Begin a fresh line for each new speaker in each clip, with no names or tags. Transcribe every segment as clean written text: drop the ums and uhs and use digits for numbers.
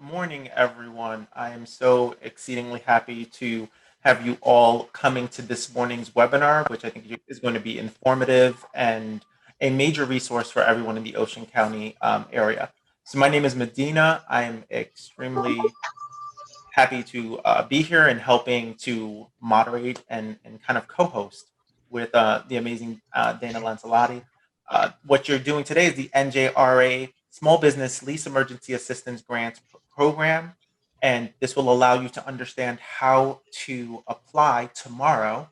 morning, everyone. I am so exceedingly happy to have you all coming to this morning's webinar, which I think is going to be informative and a major resource for everyone in the Ocean County area. So, my name is Medina. I am extremely happy to be here and helping to moderate and kind of co-host with the amazing Dana Lancelotti. What you're doing today is the NJRA Small Business Lease Emergency Assistance Grant Program, and this will allow you to understand how to apply tomorrow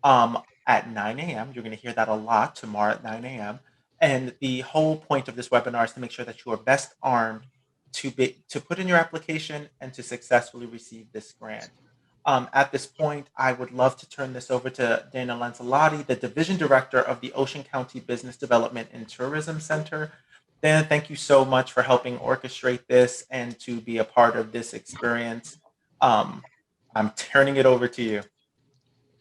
at 9 a.m. You're going to hear that a lot tomorrow at 9 a.m. And the whole point of this webinar is to make sure that you are best armed to put in your application and to successfully receive this grant. At this point, I would love to turn this over to Dana Lancelotti, the Division Director of the Ocean County Business Development and Tourism Center. Dana, thank you so much for helping orchestrate this and to be a part of this experience. I'm turning it over to you.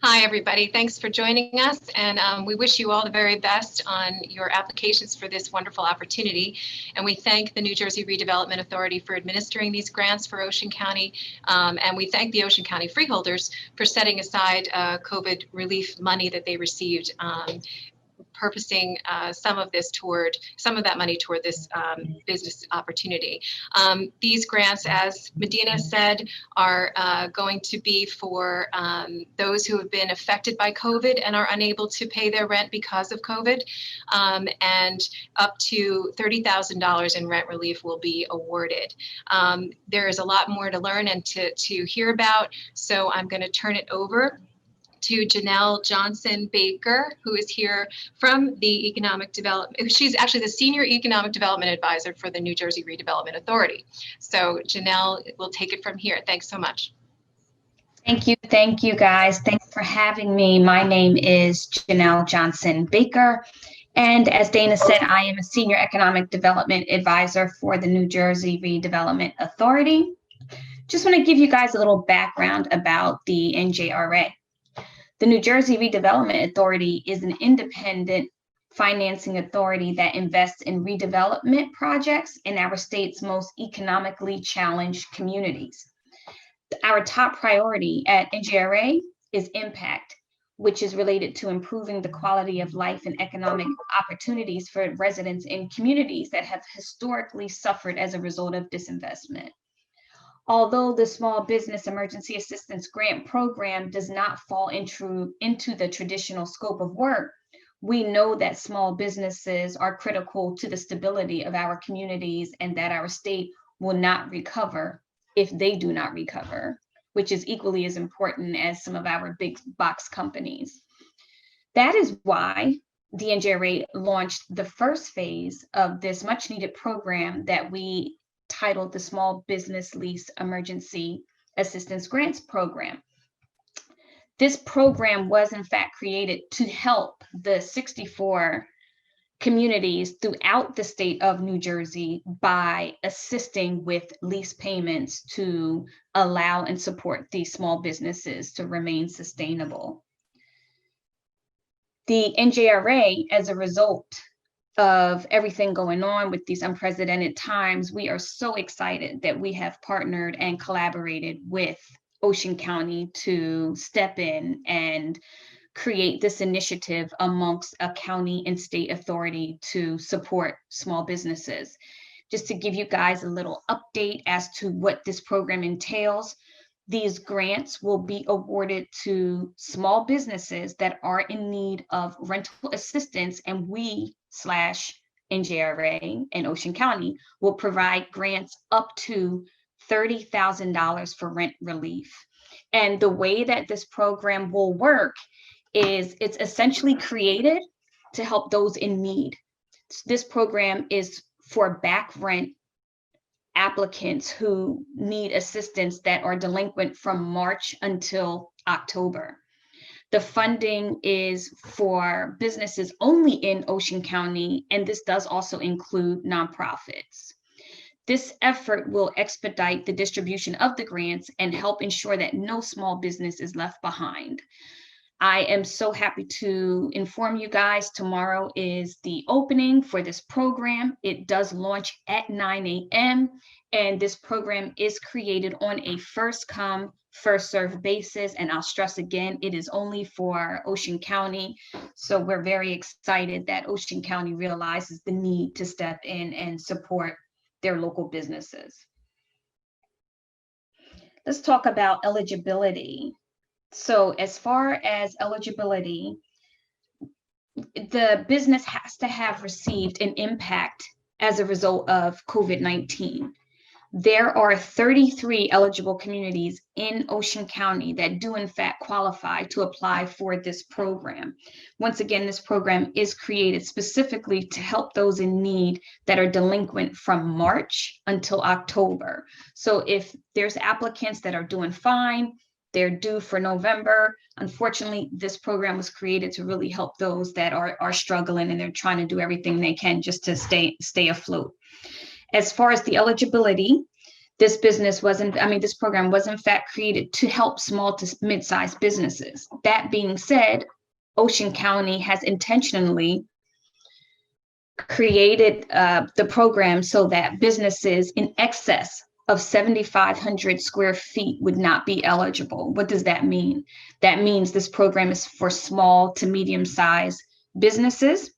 Hi, everybody. Thanks for joining us, and we wish you all the very best on your applications for this wonderful opportunity. And we thank the New Jersey Redevelopment Authority for administering these grants for Ocean County, and we thank the Ocean County freeholders for setting aside COVID relief money that they received, purposing some of that money toward this business opportunity. These grants, as Medina said, are going to be for those who have been affected by COVID and are unable to pay their rent because of COVID, and up to $30,000 in rent relief will be awarded. There is a lot more to learn and to hear about, so I'm going to turn it over to Janelle Johnson Baker, who is here from the Economic Development. She's actually the Senior Economic Development Advisor for the New Jersey Redevelopment Authority. So Janelle will take it from here. Thanks so much.
Thank you guys. Thanks for having me. My name is Janelle Johnson Baker. And as Dana said, I am a Senior Economic Development Advisor for the New Jersey Redevelopment Authority. Just want to give you guys a little background about the NJRA. The New Jersey Redevelopment Authority is an independent financing authority that invests in redevelopment projects in our state's most economically challenged communities. Our top priority at NJRA is impact, which is related to improving the quality of life and economic opportunities for residents in communities that have historically suffered as a result of disinvestment. Although the Small Business Emergency Assistance Grant Program does not fall into the traditional scope of work, we know that small businesses are critical to the stability of our communities and that our state will not recover if they do not recover, which is equally as important as some of our big box companies. That is why the NJRA launched the first phase of this much needed program that we titled the Small Business Lease Emergency Assistance Grants Program. This program was in fact created to help the 64 communities throughout the state of New Jersey by assisting with lease payments to allow and support these small businesses to remain sustainable. The NJRA, as a result of everything going on with these unprecedented times, we are so excited that we have partnered and collaborated with Ocean County to step in and create this initiative amongst a county and state authority to support small businesses. Just to give you guys a little update as to what this program entails, these grants will be awarded to small businesses that are in need of rental assistance, and we NJRA and Ocean County will provide grants up to $30,000 for rent relief. And the way that this program will work is it's essentially created to help those in need. This program is for back rent applicants who need assistance that are delinquent from March until October. The funding is for businesses only in Ocean County, and this does also include nonprofits. This effort will expedite the distribution of the grants and help ensure that no small business is left behind. I am so happy to inform you guys tomorrow is the opening for this program. It does launch at 9 a.m. And this program is created on a first come, first served basis. And I'll stress again, it is only for Ocean County. So we're very excited that Ocean County realizes the need to step in and support their local businesses. Let's talk about eligibility. So as far as eligibility, the business has to have received an impact as a result of COVID-19. There are 33 eligible communities in Ocean County that do in fact qualify to apply for this program. Once again, this program is created specifically to help those in need that are delinquent from March until October. So if there's applicants that are doing fine, they're due for November. Unfortunately, this program was created to really help those that are struggling, and they're trying to do everything they can just to stay afloat. As far as the eligibility, this program was in fact created to help small to mid-sized businesses. That being said, Ocean County has intentionally created the program so that businesses in excess of 7,500 square feet would not be eligible. What does that mean? That means this program is for small to medium-sized businesses.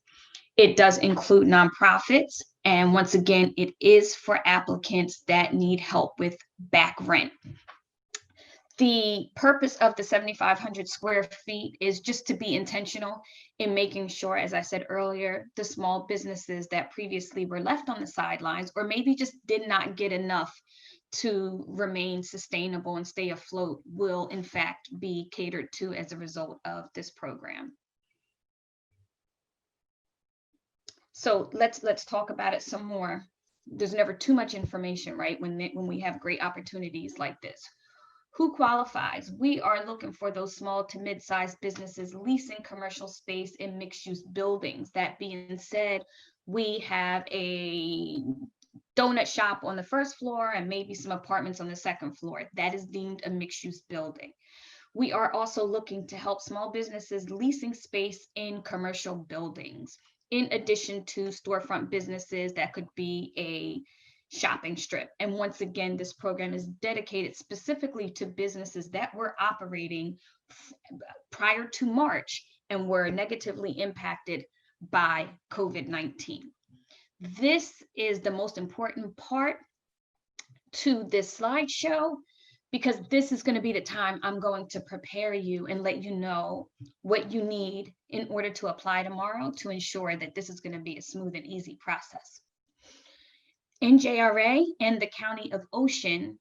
It does include nonprofits. And once again, it is for applicants that need help with back rent. The purpose of the 7,500 square feet is just to be intentional in making sure, as I said earlier, the small businesses that previously were left on the sidelines or maybe just did not get enough to remain sustainable and stay afloat will in fact be catered to as a result of this program. So let's talk about it some more. There's never too much information, right? When we have great opportunities like this. Who qualifies? We are looking for those small to mid-sized businesses leasing commercial space in mixed-use buildings. That being said, we have a donut shop on the first floor and maybe some apartments on the second floor. That is deemed a mixed-use building. We are also looking to help small businesses leasing space in commercial buildings, in addition to storefront businesses that could be a shopping strip. And once again, this program is dedicated specifically to businesses that were operating prior to March and were negatively impacted by COVID-19. This is the most important part to this slideshow, because this is going to be the time I'm going to prepare you and let you know what you need in order to apply tomorrow to ensure that this is going to be a smooth and easy process. NJRA and the County of Ocean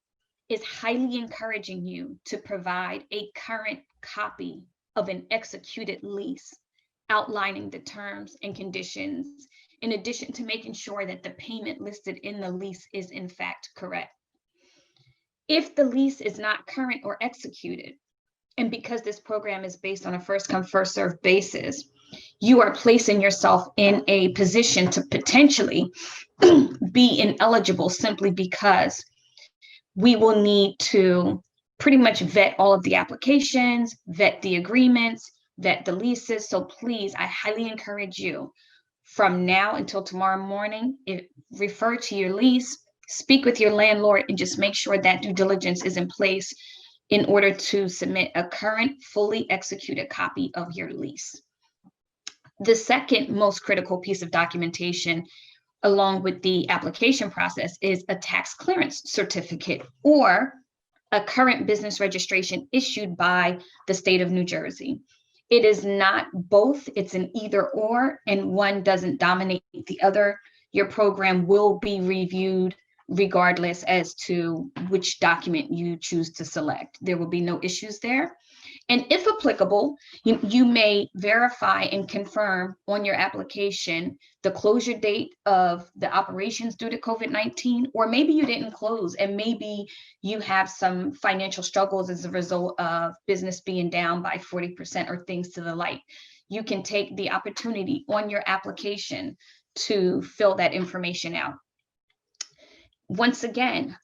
is highly encouraging you to provide a current copy of an executed lease outlining the terms and conditions, in addition to making sure that the payment listed in the lease is in fact correct. If the lease is not current or executed, and because this program is based on a first come, first served basis, you are placing yourself in a position to potentially be ineligible simply because we will need to pretty much vet all of the applications, vet the agreements, vet the leases. So please, I highly encourage you from now until tomorrow morning, refer to your lease, speak with your landlord, and just make sure that due diligence is in place in order to submit a current, fully executed copy of your lease. The second most critical piece of documentation, along with the application process, is a tax clearance certificate or a current business registration issued by the state of New Jersey. It is not both, it's an either or, and one doesn't dominate the other. Your program will be reviewed regardless as to which document you choose to select. There will be no issues there. And if applicable, you may verify and confirm on your application the closure date of the operations due to COVID-19, or maybe you didn't close and maybe you have some financial struggles as a result of business being down by 40% or things to the like. You can take the opportunity on your application to fill that information out. Once again,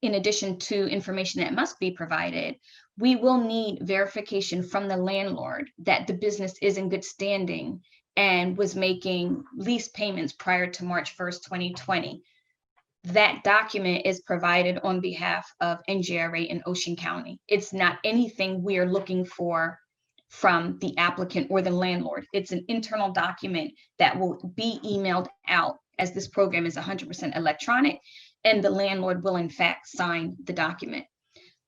in addition to information that must be provided, we will need verification from the landlord that the business is in good standing and was making lease payments prior to March 1st, 2020. that document is provided on behalf of NJRA in Ocean County. It's not anything we are looking for from the applicant or the landlord. It's an internal document that will be emailed out, as this program is 100% electronic, and the landlord will in fact sign the document.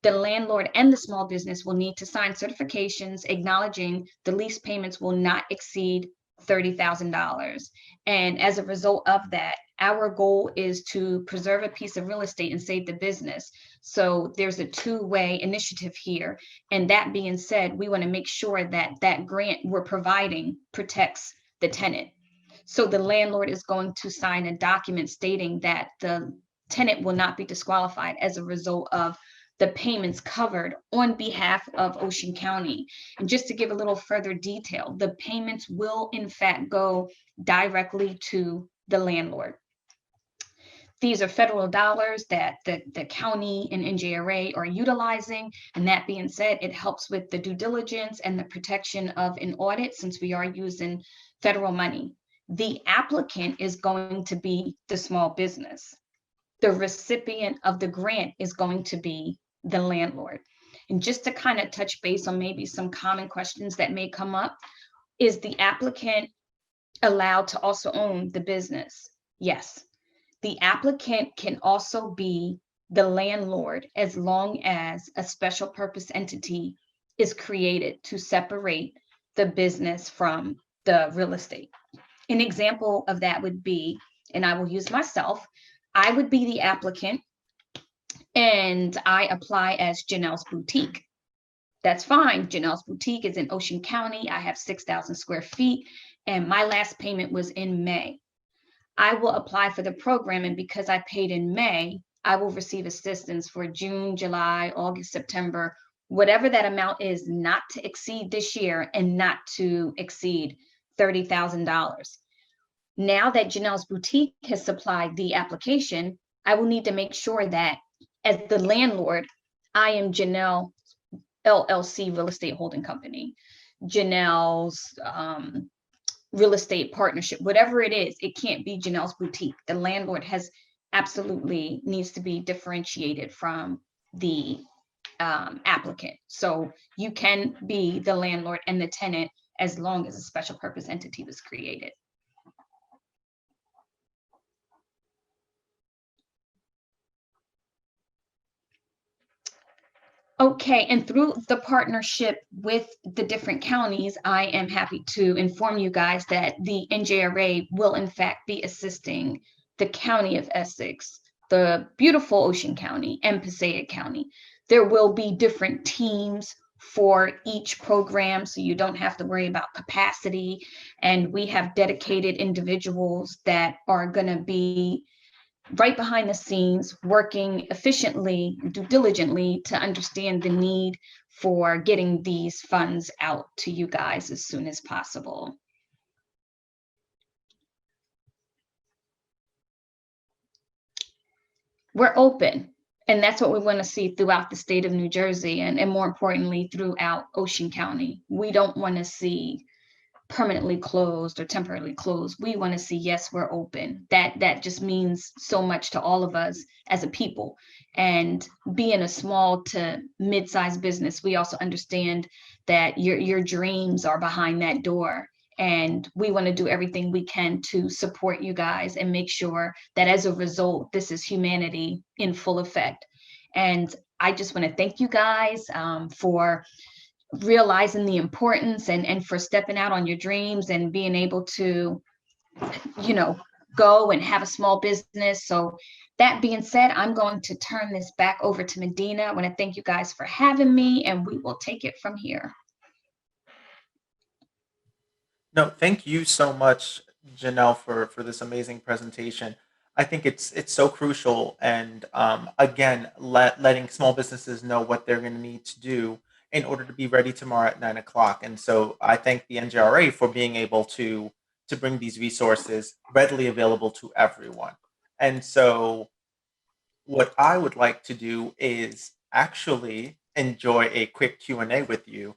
The landlord and the small business will need to sign certifications acknowledging the lease payments will not exceed $30,000. And as a result of that, our goal is to preserve a piece of real estate and save the business. So there's a two-way initiative here. And that being said, we want to make sure that that grant we're providing protects the tenant. So the landlord is going to sign a document stating that the tenant will not be disqualified as a result of the payments covered on behalf of Ocean County. And just to give a little further detail, the payments will in fact go directly to the landlord. These are federal dollars that the county and NJRA are utilizing. And that being said, it helps with the due diligence and the protection of an audit since we are using federal money. The applicant is going to be the small business. The recipient of the grant is going to be the landlord. And just to kind of touch base on maybe some common questions that may come up, is the applicant allowed to also own the business? Yes. The applicant can also be the landlord as long as a special purpose entity is created to separate the business from the real estate. An example of that would be, and I will use myself, I would be the applicant and I apply as Janelle's Boutique. That's fine. Janelle's Boutique is in Ocean County. I have 6,000 square feet and my last payment was in May. I will apply for the program, and because I paid in May, I will receive assistance for June, July, August, September, whatever that amount is, not to exceed this year and not to exceed $30,000. Now that Janelle's Boutique has supplied the application, I will need to make sure that as the landlord, I am Janelle LLC Real Estate Holding Company, Janelle's real estate partnership, whatever it is, it can't be Janelle's Boutique. The landlord has absolutely needs to be differentiated from the applicant. So you can be the landlord and the tenant as long as a special purpose entity was created. Okay, and through the partnership with the different counties, I am happy to inform you guys that the NJRA will in fact be assisting the County of Essex, the beautiful Ocean County, and Passaic County. There will be different teams for each program, so you don't have to worry about capacity. And we have dedicated individuals that are going to be right behind the scenes, working efficiently, diligently to understand the need for getting these funds out to you guys as soon as possible. We're open, and that's what we want to see throughout the state of New Jersey, and more importantly, throughout Ocean County. We don't want to see permanently closed or temporarily closed. We want to see, yes, we're open. That just means so much to all of us as a people. And being a small to mid-sized business, we also understand that your dreams are behind that door. And we want to do everything we can to support you guys and make sure that as a result, this is humanity in full effect. And I just want to thank you guys for realizing the importance and for stepping out on your dreams and being able to, you know, go and have a small business. So that being said, I'm going to turn this back over to Medina. I want to thank you guys for having me, and we will take it from here.
No, thank you so much, Janelle, for this amazing presentation. I think it's so crucial, and again, letting small businesses know what they're going to need to do in order to be ready tomorrow at 9 o'clock. And so I thank the NJRA for being able to bring these resources readily available to everyone. And so what I would like to do is actually enjoy a quick Q&A with you.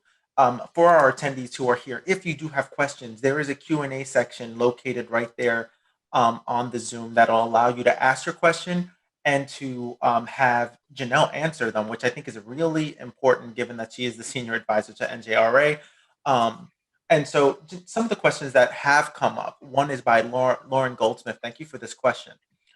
For our attendees who are here, if you do have questions, there is a Q&A section located right there on the Zoom that'll allow you to ask your question and to have Janelle answer them, which I think is really important given that she is the senior advisor to NJRA. And so some of the questions that have come up, one is by Lauren Goldsmith. Thank you for this question.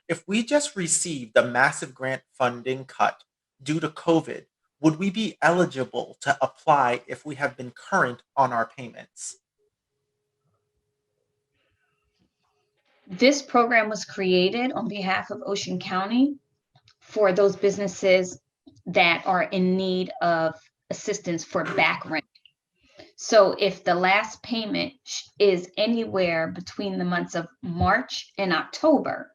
If we just received a massive grant funding cut due to COVID, would we be eligible to apply if we have been current on our payments?
This program was created on behalf of Ocean County for those businesses that are in need of assistance for back rent. So if the last payment is anywhere between the months of March and October,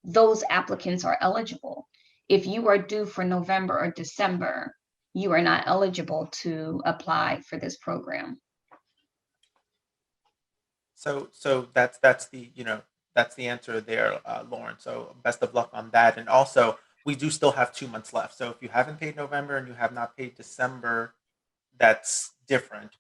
those applicants are eligible. If you are due for November or December, you are not eligible to apply for this program.
So that's the that's the answer there, Lauren. So best of luck on that. And also, we do still have 2 months left. So if you haven't paid November and you have not paid December, that's different.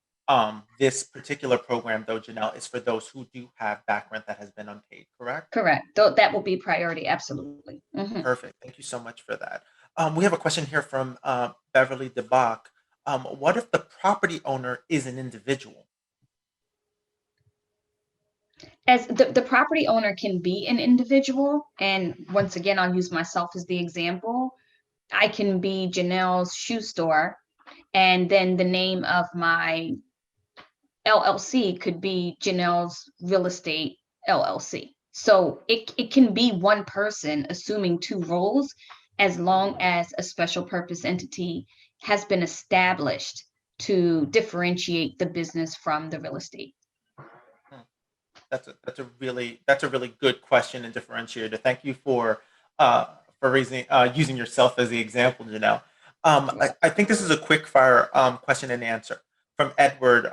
This particular program, though, Janelle, is for those who do have back rent that has been unpaid. Correct?
Correct. That will be priority. Absolutely.
Perfect. Thank you so much for that. We have a question here from Beverly DeBach. What if the property owner is an individual?
As the property owner can be an individual, and once again, I'll use myself as the example. I can be Janelle's shoe store, and then the name of my LLC could be Janelle's Real Estate LLC. So it can be one person assuming two roles as long as a special purpose entity has been established to differentiate the business from the real estate.
That's a really good question and differentiator. Thank you for raising using yourself as the example, Janelle. I think this is a quick fire question and answer from Edward.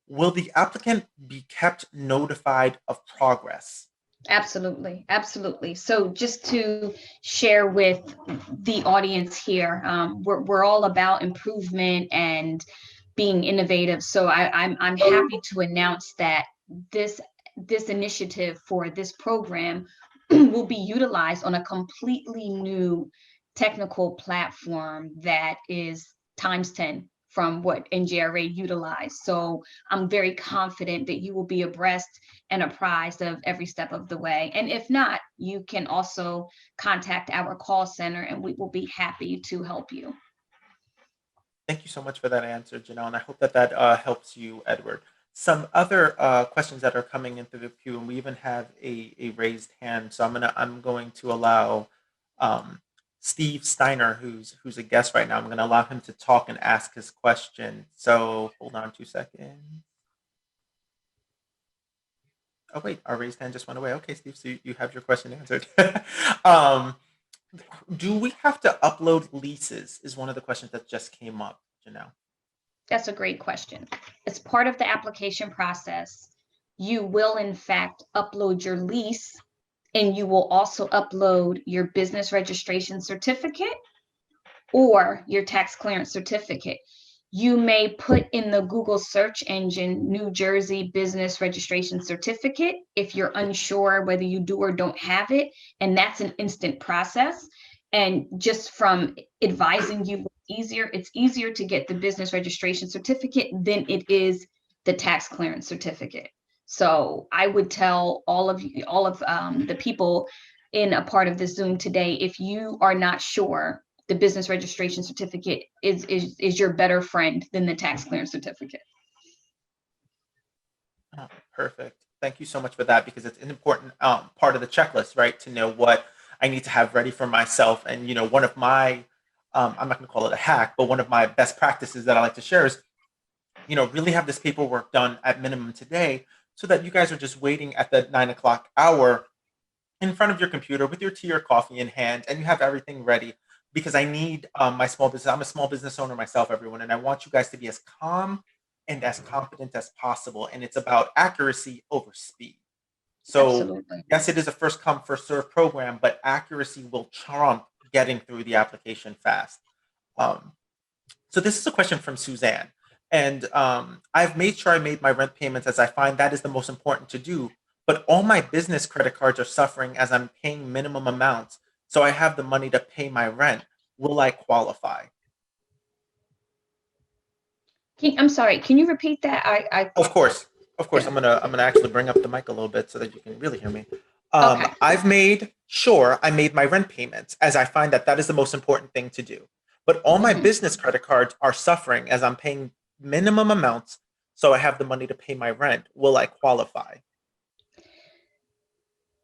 Will the applicant be kept notified of progress?
Absolutely, absolutely. So just to share with the audience here, we're all about improvement and being innovative. So I'm happy to announce that this initiative for this program will be utilized on a completely new technical platform that is times 10 from what NJRA utilized. So I'm very confident that you will be abreast and apprised of every step of the way. And if not, you can also contact our call center and we will be happy to help you.
Thank you so much for that answer, Janelle, and I hope that helps you, Edward. Some other questions that are coming into the queue, and we even have a raised hand. So I'm going to allow Steve Steiner, who's a guest right now. I'm going to allow him to talk and ask his question. So hold on 2 seconds. Oh wait, our raised hand just went away. Okay, Steve, so you have your question answered. Do we have to upload leases? Is one of the questions that just came up, Janelle.
That's a great question. As part of the application process, you will in fact upload your lease, and you will also upload your business registration certificate or your tax clearance certificate. You may put in the Google search engine New Jersey Business Registration Certificate if you're unsure whether you do or don't have it, and that's an instant process. And just from advising you, it's easier to get the business registration certificate than it is the tax clearance certificate. So I would tell all of the people in a part of this Zoom today, if you are not sure, the business registration certificate is your better friend than the tax clearance certificate.
Oh, perfect. Thank you so much for that, because it's an important part of the checklist, right? To know what I need to have ready for myself. And, one of my, I'm not going to call it a hack, but one of my best practices that I like to share is, really have this paperwork done at minimum today, so that you guys are just waiting at the 9 o'clock hour in front of your computer with your tea or coffee in hand, and you have everything ready. Because I need my small business. I'm a small business owner myself, everyone, and I want you guys to be as calm and as confident as possible. And it's about accuracy over speed. So
Absolutely.
yes, it is a first come, first serve program, but accuracy will trump getting through the application fast. So this is a question from Suzanne. And I've made sure I made my rent payments, as I find that is the most important to do. but all my business credit cards are suffering as I'm paying minimum amounts, so I have the money to pay my rent. Will I qualify?
I'm sorry, can you repeat that?
Of course, of course.
Yeah.
I'm gonna actually bring up the mic a little bit so that you can really hear me.
Okay.
I've made sure I made my rent payments, as I find that that is the most important thing to do. But all my
Mhm.
business credit cards are suffering as I'm paying minimum amounts, so I have the money to pay my rent. Will I qualify?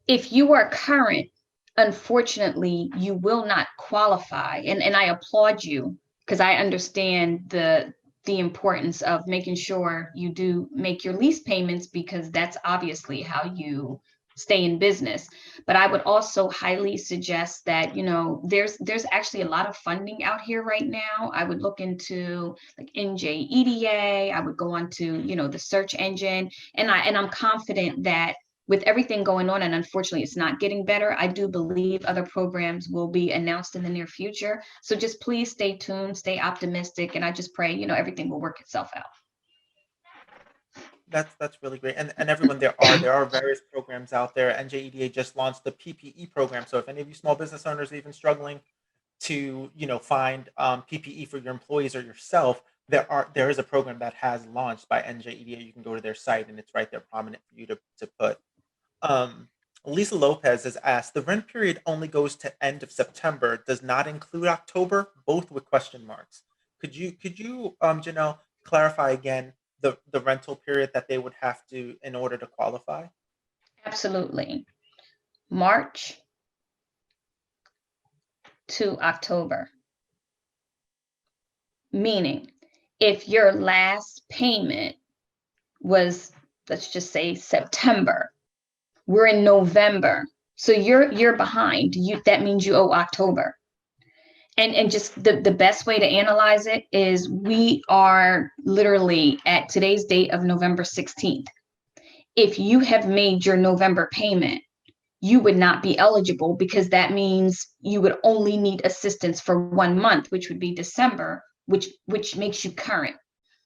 If you are current, unfortunately, you will not qualify. And I applaud you because I understand the importance of making sure you do make your lease payments because that's obviously how you stay in business. But I would also highly suggest that, there's actually a lot of funding out here right now. I would look into like NJEDA, I would go on to, the search engine, and I'm confident that with everything going on, and unfortunately it's not getting better, I do believe other programs will be announced in the near future. So just please stay tuned, stay optimistic, and I just pray, everything will work itself out.
That's really great. And everyone, there are various programs out there. NJEDA just launched the PPE program. So if any of you small business owners are even struggling to find PPE for your employees or yourself, there is a program that has launched by NJEDA. You can go to their site and it's right there prominent for you to put. Um, Lisa Lopez has asked, the rent period only goes to end of September, does not include October, both with question marks. Could you Janelle, clarify again the rental period that they would have to in order to qualify?
Absolutely. March to October, meaning if your last payment was, let's just say September, we're in November, so you're behind. That means you owe October. And just the best way to analyze it is we are literally at today's date of November 16th. If you have made your November payment, you would not be eligible because that means you would only need assistance for 1 month, which would be December, which makes you current.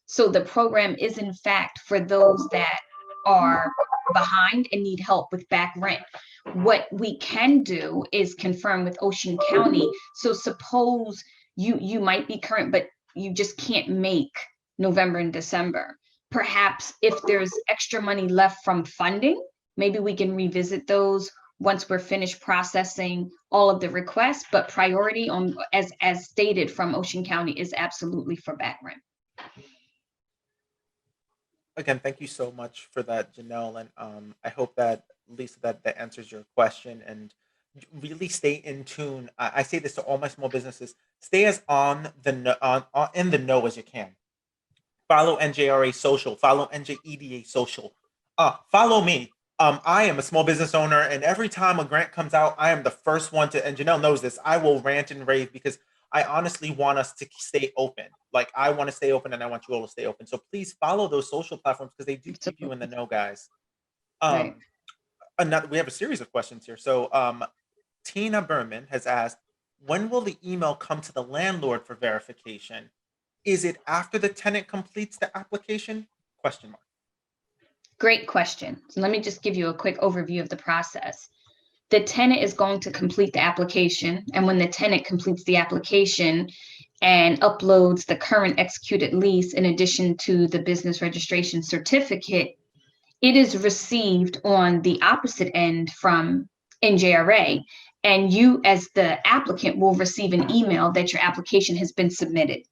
So the program is in fact for those that are behind and need help with back rent. What we can do is confirm with Ocean County. So suppose you might be current, but you just can't make November and December. Perhaps if there's extra money left from funding, maybe we can revisit those once we're finished processing all of the requests, but priority on, as stated from Ocean County, is absolutely for back rent.
Again, thank you so much for that, Janelle, and I hope that Lisa that answers your question. And really stay in tune. I say this to all my small businesses: stay as in the know as you can. Follow NJRA social, follow NJEDA social. Follow me. I am a small business owner, and every time a grant comes out, I am the first one to. And Janelle knows this. I will rant and rave because I honestly want us to stay open. Like I want to stay open, and I want you all to stay open. So please follow those social platforms because they do keep you in the know, guys.
Right.
Um, we have a series of questions here. So Tina Berman has asked, when will the email come to the landlord for verification? Is it after the tenant completes the application? Question mark.
Great question. So let me just give you a quick overview of the process. The tenant is going to complete the application, and when the tenant completes the application and uploads the current executed lease in addition to the business registration certificate, it is received on the opposite end from NJRA, and you as the applicant will receive an email that your application has been submitted.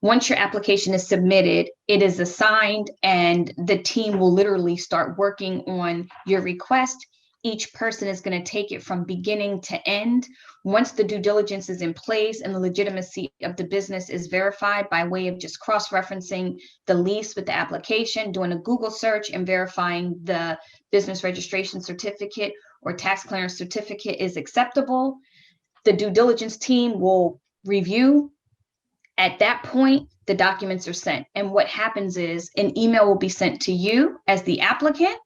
Once your application is submitted, it is assigned and the team will literally start working on your request. Each person is going to take it from beginning to end. Once the due diligence is in place and the legitimacy of the business is verified by way of just cross-referencing the lease with the application, doing a Google search and verifying the business registration certificate or tax clearance certificate is acceptable, the due diligence team will review. At that point, the documents are sent. And what happens is an email will be sent to you as the applicant,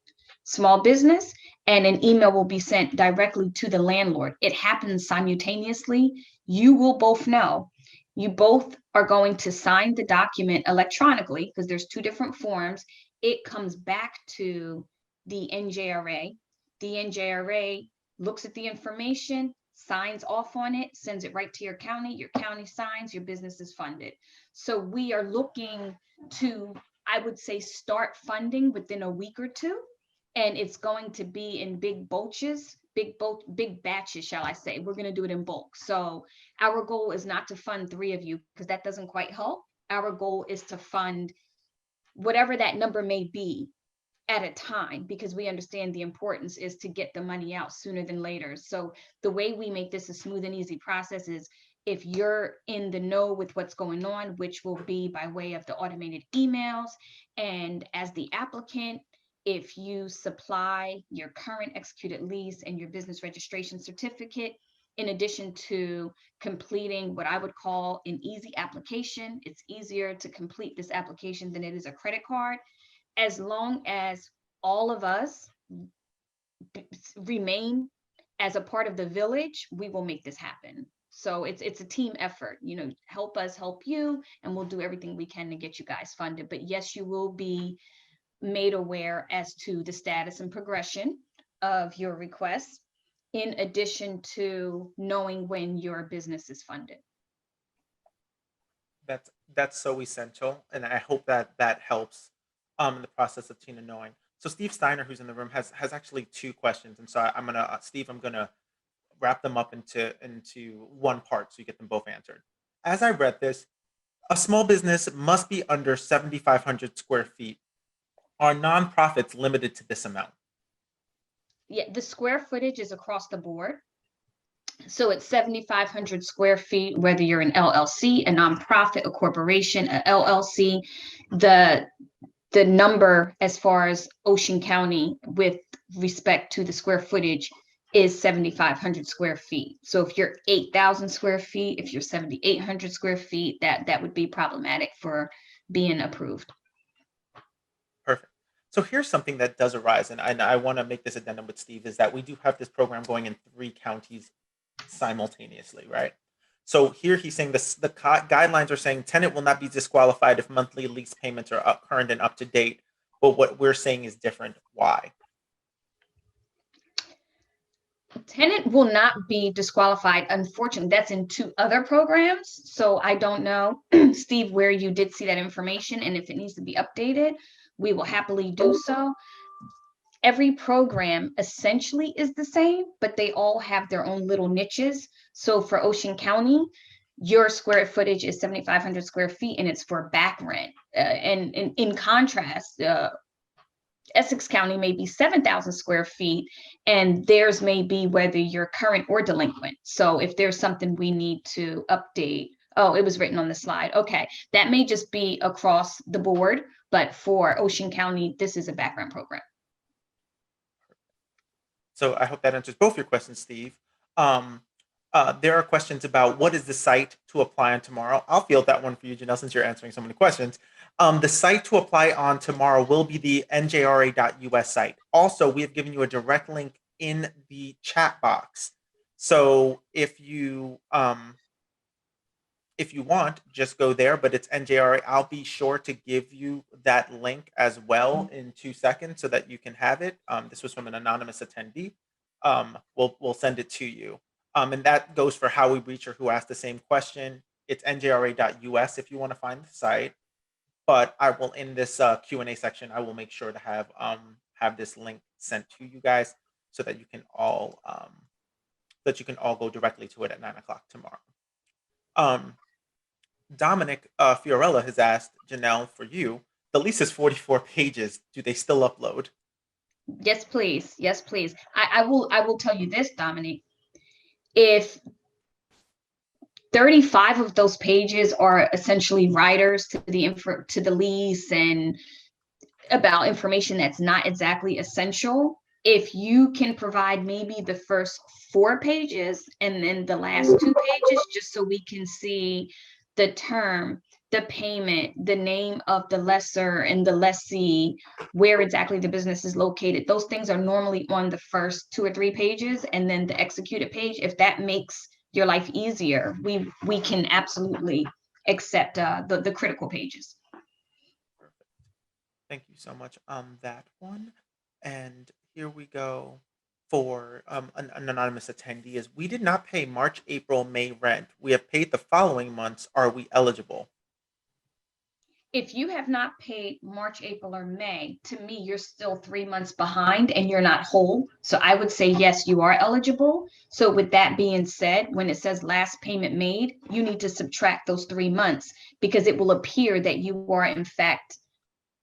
small business, and an email will be sent directly to the landlord. It happens simultaneously. You will both know. You both are going to sign the document electronically because there's two different forms. It comes back to the NJRA. The NJRA looks at the information, signs off on it, sends it right to your county signs, your business is funded. So we are looking to, I would say, start funding within a week or two, and it's going to be in big batches, shall I say. We're going to do it in bulk. So our goal is not to fund 3 of you, because that doesn't quite help. Our goal is to fund whatever that number may be at a time, because we understand the importance is to get the money out sooner than later. So the way we make this a smooth and easy process is, if you're in the know with what's going on, which will be by way of the automated emails, and as the applicant, if you supply your current executed lease and your business registration certificate, in addition to completing what I would call an easy application, it's easier to complete this application than it is a credit card. As long as all of us remain as a part of the village, we will make this happen. So it's a team effort, help us help you, and we'll do everything we can to get you guys funded. But yes, you will be made aware as to the status and progression of your requests, in addition to knowing when your business is funded.
That's so essential, and I hope that helps in the process of Tina knowing. So Steve Steiner, who's in the room, has actually 2 questions, and so I'm gonna wrap them up into one part so you get them both answered. As I read this, a small business must be under 7,500 square feet. Are nonprofits limited to this amount?
Yeah, the square footage is across the board. So it's 7,500 square feet, whether you're an LLC, a nonprofit, a corporation, a LLC. The number as far as Ocean County with respect to the square footage is 7,500 square feet. So if you're 8,000 square feet, if you're 7,800 square feet, that would be problematic for being approved.
Perfect. So here's something that does arise, and I want to make this addendum with Steve, is that we do have this program going in 3 counties simultaneously, right? So here he's saying the guidelines are saying tenant will not be disqualified if monthly lease payments are current and up to date. But what we're saying is different. Why?
Tenant will not be disqualified. Unfortunately, that's in 2 other programs. So I don't know, Steve, where you did see that information, and if it needs to be updated, we will happily do so. Every program essentially is the same, but they all have their own little niches. So for Ocean County, your square footage is 7,500 square feet, and it's for back rent. And in contrast, Essex County may be 7,000 square feet, and theirs may be whether you're current or delinquent. So if there's something we need to update, oh, it was written on the slide. Okay, that may just be across the board, but for Ocean County, this is a background program.
So I hope that answers both your questions, Steve. There are questions about what is the site to apply on tomorrow. I'll field that one for you, Janelle, since you're answering so many questions. The site to apply on tomorrow will be the njra.us site. Also, we have given you a direct link in the chat box. So if you want, just go there, but it's NJRA. I'll be sure to give you that link as well in 2 seconds so that you can have it. This was from an anonymous attendee. We'll send it to you. And that goes for how we reach or who asked the same question. It's njra.us if you want to find the site. But I will, in this Q&A section, I will make sure to have this link sent to you guys so that you can all go directly to it at 9 o'clock tomorrow. Dominic Fiorella has asked, Janelle, for you, the lease is 44 pages. Do they still upload?
Yes, please. Yes, please. I will tell you this, Dominic. If 35 of those pages are essentially riders to the lease and about information that's not exactly essential, if you can provide maybe the first 4 pages and then the last 2 pages, just so we can see the term, the payment, the name of the lessor and the lessee, where exactly the business is located. Those things are normally on the first 2 or 3 pages, and then the executed page. If that makes your life easier, we can absolutely accept the critical pages.
Perfect. Thank you so much on that one. And here we go for an anonymous attendee is we did not pay March, April, May rent. We have paid the following months. Are we eligible?
If you have not paid March, April, or May, to me, you're still 3 months behind and you're not whole. So I would say, yes, you are eligible. So with that being said, when it says last payment made, you need to subtract those 3 months because it will appear that you are in fact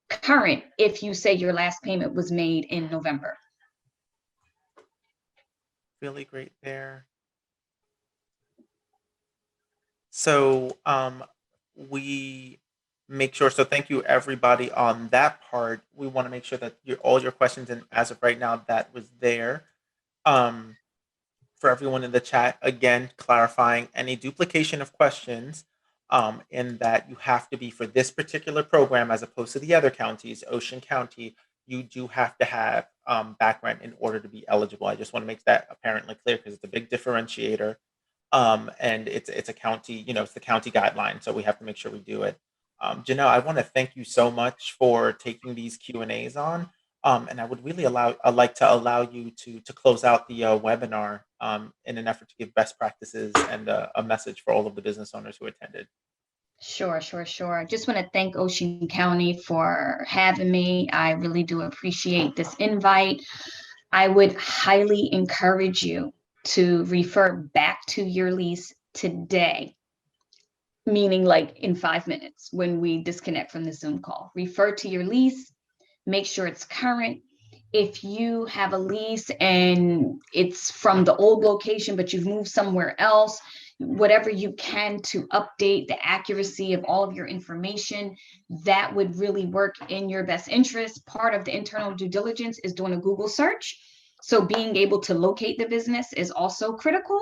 current if you say your last payment was made in November.
Really great there. So we make sure. So thank you everybody on that part. We want to make sure that all your questions, and as of right now, that was there. Um, for everyone in the chat, again, clarifying any duplication of questions, in that you have to be for this particular program as opposed to the other counties, Ocean County, you do have to have back rent in order to be eligible. I just want to make that apparently clear because it's a big differentiator. And it's a county, it's the county guideline, so we have to make sure we do it. Janelle, I want to thank you so much for taking these Q&As on. And I would really like to allow you to close out the webinar in an effort to give best practices and a message for all of the business owners who attended.
Sure. I just want to thank Ocean County for having me. I really do appreciate this invite. I would highly encourage you to refer back to your lease today, meaning like in 5 minutes when we disconnect from the Zoom call. Refer to your lease, make sure it's current. If you have a lease and it's from the old location, but you've moved somewhere else, whatever you can to update the accuracy of all of your information, that would really work in your best interest. Part of the internal due diligence is doing a Google search. So being able to locate the business is also critical.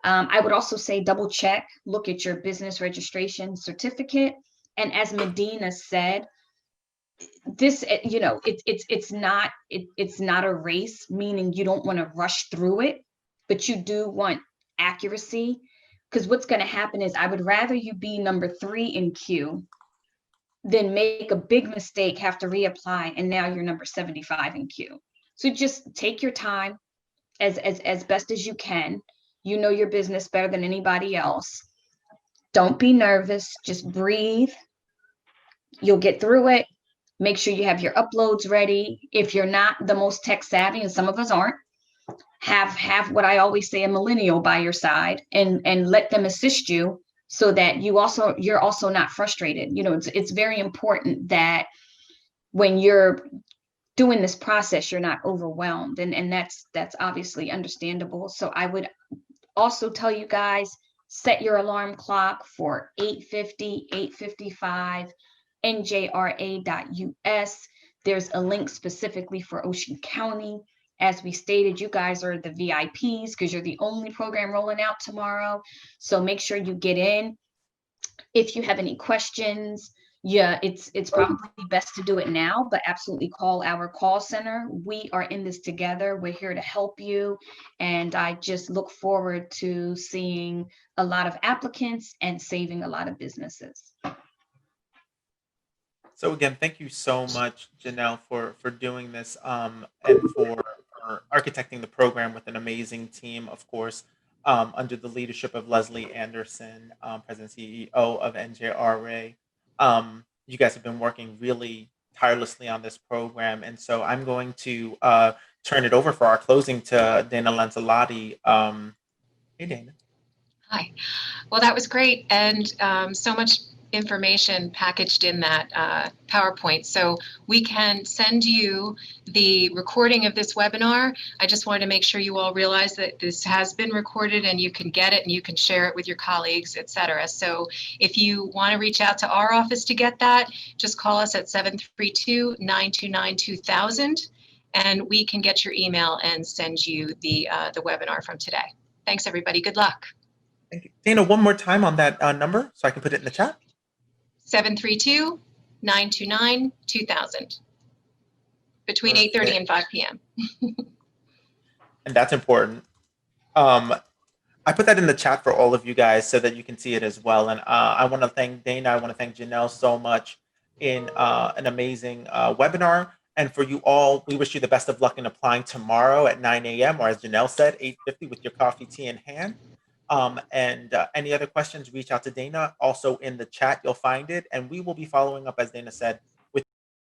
I would also say double check, look at your business registration certificate. And as Medina said, this, it's not a race, meaning you don't want to rush through it, but you do want accuracy. Because what's going to happen is I would rather you be number 3 in queue than make a big mistake, have to reapply, and now you're number 75 in queue. So just take your time as best as you can. You know your business better than anybody else. Don't be nervous, just breathe. You'll get through it. Make sure you have your uploads ready. If you're not the most tech savvy, and some of us aren't, have what I always say, a millennial by your side, and let them assist you so that you're also not frustrated. It's very important that when you're doing this process, you're not overwhelmed, and that's obviously understandable. So I would also tell you guys, set your alarm clock for 8:50, 8:55, njra.us. There's a link specifically for Ocean County. As we stated, you guys are the VIPs because you're the only program rolling out tomorrow. So make sure you get in. If you have any questions, it's probably best to do it now, but absolutely call our call center. We are in this together. We're here to help you. And I just look forward to seeing a lot of applicants and saving a lot of businesses.
So again, thank you so much, Janelle, for doing this, and for architecting the program with an amazing team, of course, under the leadership of Leslie Anderson, President and CEO of NJRA. You guys have been working really tirelessly on this program, and so I'm going to turn it over for our closing to Dana Lancelotti. Hey, Dana.
Hi. Well, that was great, and so much information packaged in that PowerPoint. So we can send you the recording of this webinar. I just wanted to make sure you all realize that this has been recorded and you can get it and you can share it with your colleagues, etc. So if you want to reach out to our office to get that, just call us at 732-929-2000 and we can get your email and send you the webinar from today. Thanks, everybody. Good luck.
Thank you. Dana, one more time on that number so I can put it in the chat.
732-929-2000 between 8:30 and 5 p.m.
And that's important. I put that in the chat for all of you guys so that you can see it as well. And I want to thank Dana. I want to thank Janelle so much in an amazing webinar. And for you all, we wish you the best of luck in applying tomorrow at 9 a.m. or as Janelle said, 8:50 with your coffee, tea in hand. And any other questions, reach out to Dana. Also in the chat, you'll find it. And we will be following up, as Dana said,